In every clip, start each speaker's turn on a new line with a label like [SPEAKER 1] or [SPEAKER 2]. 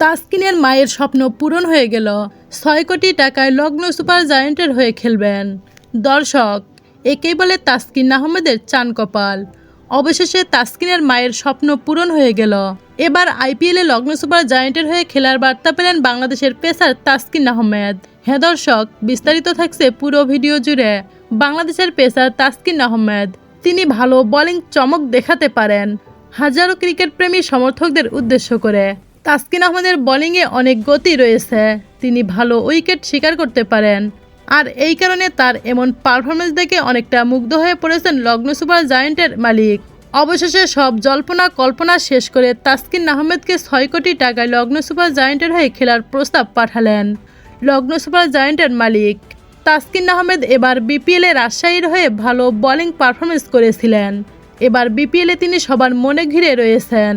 [SPEAKER 1] তাসকিনের মায়ের স্বপ্ন পূরণ হয়ে গেল। ৬ কোটি টাকায় লগ্ন সুপার জায়ান্টের হয়ে খেলবেন। দর্শক, একেই বলে তাসকিন আহমেদের চান কপাল। অবশেষে তাসকিনের মায়ের স্বপ্ন পূরণ হয়ে গেল। এবার আইপিএলে লগ্ন সুপার জায়ান্টের হয়ে খেলার বার্তা পেলেন বাংলাদেশের পেসার তাসকিন আহমেদ। হ্যাঁ দর্শক, বিস্তারিত থাকছে পুরো ভিডিও জুড়ে। বাংলাদেশের পেসার তাসকিন আহমেদ, তিনি ভালো বোলিং চমক দেখাতে পারেন। হাজারো ক্রিকেট প্রেমী সমর্থকদের উদ্দেশ্য করে তাসকিন আহমেদের বোলিংয়ে অনেক গতি রয়েছে। তিনি ভালো উইকেট শিকার করতে পারেন। আর এই কারণে তার এমন পারফরমেন্স দেখে অনেকটা মুগ্ধ হয়ে পড়েছেন লগ্ন সুপার জায়ান্টের মালিক। অবশেষে সব জল্পনা কল্পনা শেষ করে তাসকিন আহমেদকে ৬ কোটি টাকায় লগ্ন সুপার জায়ান্টের হয়ে খেলার প্রস্তাব পাঠালেন লগ্ন সুপার জায়ান্টের মালিক। তাসকিন আহমেদ এবার বিপিএলে রাজশাহীর হয়ে ভালো বোলিং পারফরমেন্স করেছিলেন। এবার বিপিএলে তিনি সবার মনে ঘিরে রয়েছেন,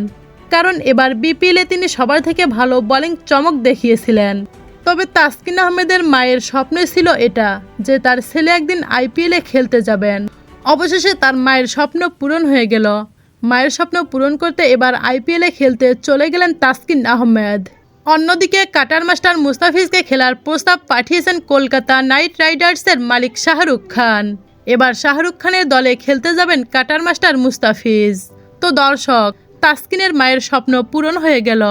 [SPEAKER 1] কারণ এবার বিপিএলে তিনি সবার থেকে ভালো বোলিং চমক দেখিয়েছিলেন। তবে তাসকিন আহমেদের মায়ের স্বপ্নই ছিল এটা যে তার ছেলে একদিন আইপিএলে খেলতে যাবেন। অবশেষে তার মায়ের স্বপ্ন পূরণ হয়ে গেল। মায়ের স্বপ্ন পূরণ করতে এবার আইপিএলে খেলতে চলে গেলেন তাসকিন আহমেদ। অন্যদিকে কাটার মাস্টার মুস্তাফিজকে খেলার প্রস্তাব পাঠিয়েছেন কলকাতা নাইট রাইডার্সের মালিক শাহরুখ খান। এবার শাহরুখ খানের দলে খেলতে যাবেন কাটার মাস্টার মুস্তাফিজ। তো দর্শক, তাসকিনের মায়ের স্বপ্ন পূরণ হয়ে গেল।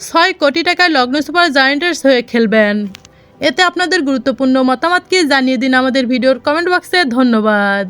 [SPEAKER 1] ৬ কোটি টাকায় লগ্ন সুপার জায়ান্টার্স হয়ে খেলবেন। এতে আপনাদের গুরুত্বপূর্ণ মতামত কি জানিয়ে দিন আমাদের ভিডিওর কমেন্ট বক্সে। ধন্যবাদ।